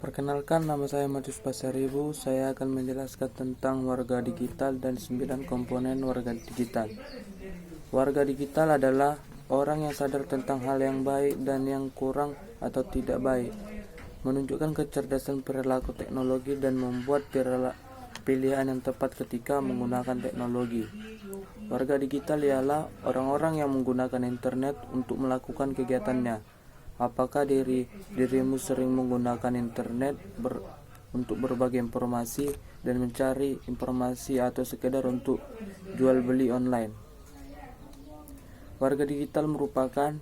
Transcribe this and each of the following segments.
Perkenalkan, nama saya Matius Pasaribu. Saya akan menjelaskan tentang warga digital dan 9 komponen warga digital. Warga digital adalah orang yang sadar tentang hal yang baik dan yang kurang atau tidak baik, menunjukkan kecerdasan perilaku teknologi dan membuat pilihan yang tepat ketika menggunakan teknologi. Warga digital ialah orang-orang yang menggunakan internet untuk melakukan kegiatannya. Apakah dirimu sering menggunakan internet untuk berbagi informasi dan mencari informasi, atau sekedar untuk jual beli online? Warga digital merupakan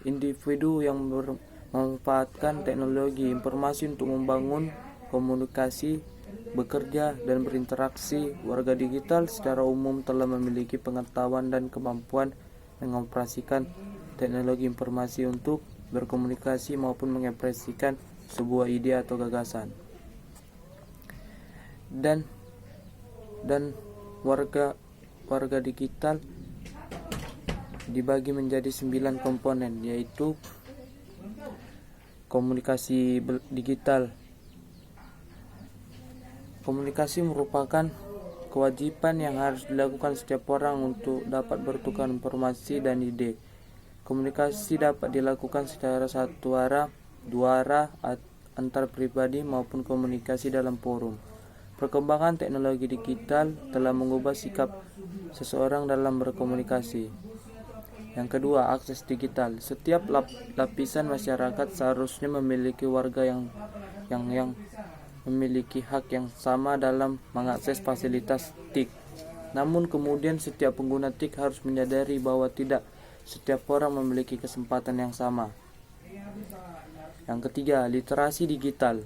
individu yang memanfaatkan teknologi informasi untuk membangun komunikasi, bekerja, dan berinteraksi. Warga digital secara umum telah memiliki pengetahuan dan kemampuan mengoperasikan teknologi informasi untuk berkomunikasi maupun mengekspresikan sebuah ide atau gagasan. Dan warga digital dibagi menjadi 9 komponen, yaitu komunikasi digital. Komunikasi merupakan kewajiban yang harus dilakukan setiap orang untuk dapat bertukar informasi dan ide. Komunikasi dapat dilakukan secara satu arah, dua arah, antar pribadi, maupun komunikasi dalam forum. Perkembangan teknologi digital telah mengubah sikap seseorang dalam berkomunikasi. Yang kedua, akses digital. Setiap lapisan masyarakat seharusnya memiliki warga yang memiliki hak yang sama dalam mengakses fasilitas TIK. Namun kemudian setiap pengguna TIK harus menyadari bahwa tidak setiap orang memiliki kesempatan yang sama. Yang ketiga, literasi digital.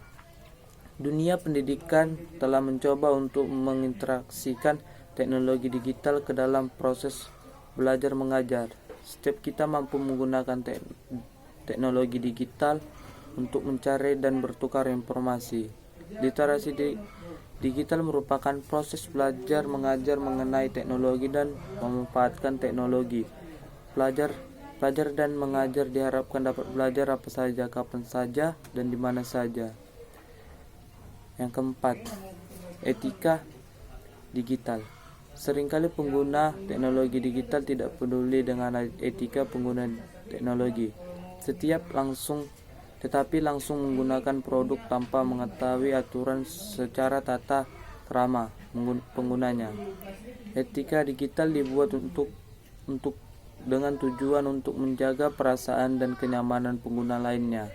Dunia pendidikan telah mencoba untuk menginteraksikan teknologi digital ke dalam proses belajar mengajar. Setiap kita mampu menggunakan teknologi digital untuk mencari dan bertukar informasi. Literasi digital merupakan proses belajar mengajar mengenai teknologi dan memanfaatkan teknologi. Pelajar dan mengajar diharapkan dapat belajar apa saja, kapan saja, dan di mana saja. Yang keempat, etika digital. Seringkali pengguna teknologi digital tidak peduli dengan etika pengguna teknologi. Tetapi langsung menggunakan produk tanpa mengetahui aturan secara tata krama penggunanya. Etika digital dibuat dengan tujuan untuk menjaga perasaan dan kenyamanan pengguna lainnya.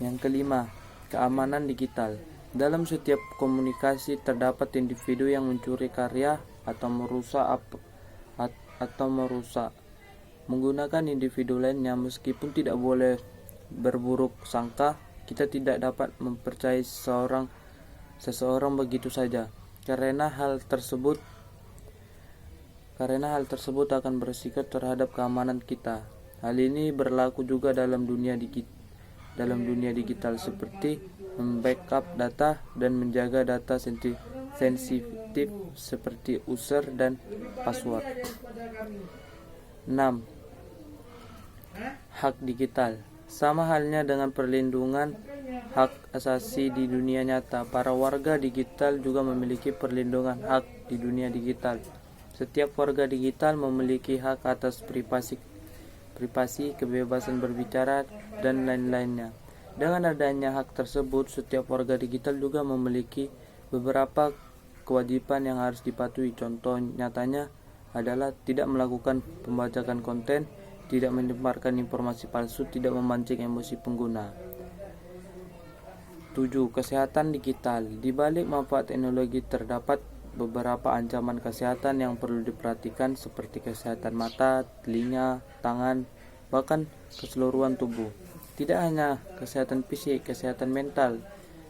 Yang kelima, keamanan digital. Dalam setiap komunikasi terdapat individu yang mencuri karya atau merusak menggunakan individu lainnya. Meskipun tidak boleh berburuk sangka, kita tidak dapat mempercayai seseorang begitu saja, karena hal tersebut akan berisiko terhadap keamanan kita. Hal ini berlaku juga dalam dunia digital, seperti membackup data dan menjaga data sensitif seperti user dan password. 6. Hak digital. Sama halnya dengan perlindungan hak asasi di dunia nyata, para warga digital juga memiliki perlindungan hak di dunia digital. Setiap warga digital memiliki hak atas privasi, kebebasan berbicara, dan lain-lainnya. Dengan adanya hak tersebut, setiap warga digital juga memiliki beberapa kewajiban yang harus dipatuhi. Contoh nyatanya adalah tidak melakukan pembajakan konten, tidak menyebarkan informasi palsu, tidak memancing emosi pengguna. 7. Kesehatan digital. Di balik manfaat teknologi terdapat beberapa ancaman kesehatan yang perlu diperhatikan, seperti kesehatan mata, telinga, tangan, bahkan keseluruhan tubuh. Tidak hanya kesehatan fisik, kesehatan mental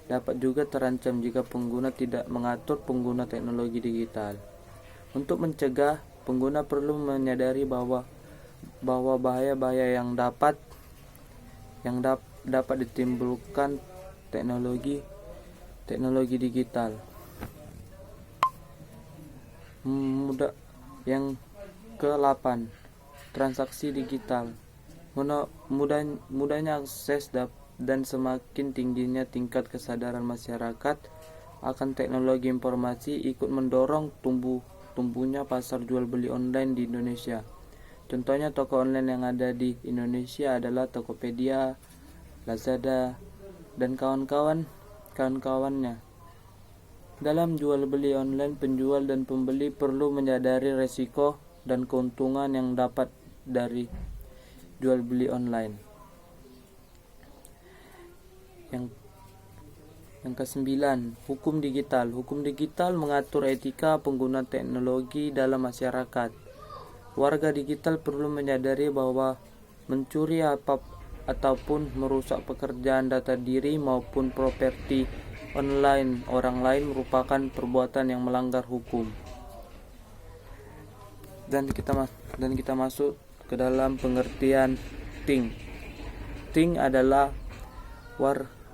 dapat juga terancam jika pengguna tidak mengatur pengguna teknologi digital. Untuk mencegah, pengguna perlu menyadari bahwa bahaya-bahaya yang dapat ditimbulkan teknologi digital. Yang ke-8, transaksi digital. Mudahnya akses dan semakin tingginya tingkat kesadaran masyarakat akan teknologi informasi ikut mendorong tumbuhnya pasar jual beli online di Indonesia. Contohnya toko online yang ada di Indonesia adalah Tokopedia, Lazada, dan kawan-kawannya. Dalam jual beli online, penjual dan pembeli perlu menyadari resiko dan keuntungan yang dapat dari jual beli online. Yang kesembilan, hukum digital. Hukum digital mengatur etika penggunaan teknologi dalam masyarakat. Warga digital perlu menyadari bahwa mencuri ataupun merusak pekerjaan data diri maupun properti online orang lain merupakan perbuatan yang melanggar hukum. Dan kita masuk ke dalam pengertian TING. TING adalah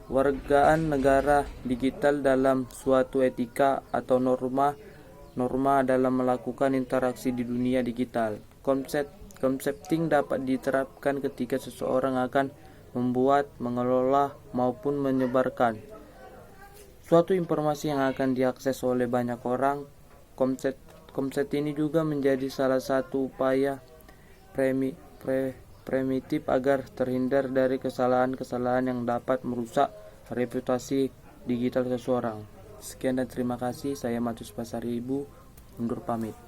wargaan negara digital dalam suatu etika atau norma dalam melakukan interaksi di dunia digital. Konsep TING dapat diterapkan ketika seseorang akan membuat, mengelola, maupun menyebarkan suatu informasi yang akan diakses oleh banyak orang. Konsep ini juga menjadi salah satu upaya primitif agar terhindar dari kesalahan-kesalahan yang dapat merusak reputasi digital seseorang. Sekian dan terima kasih. Saya Matius Pasaribu, undur pamit.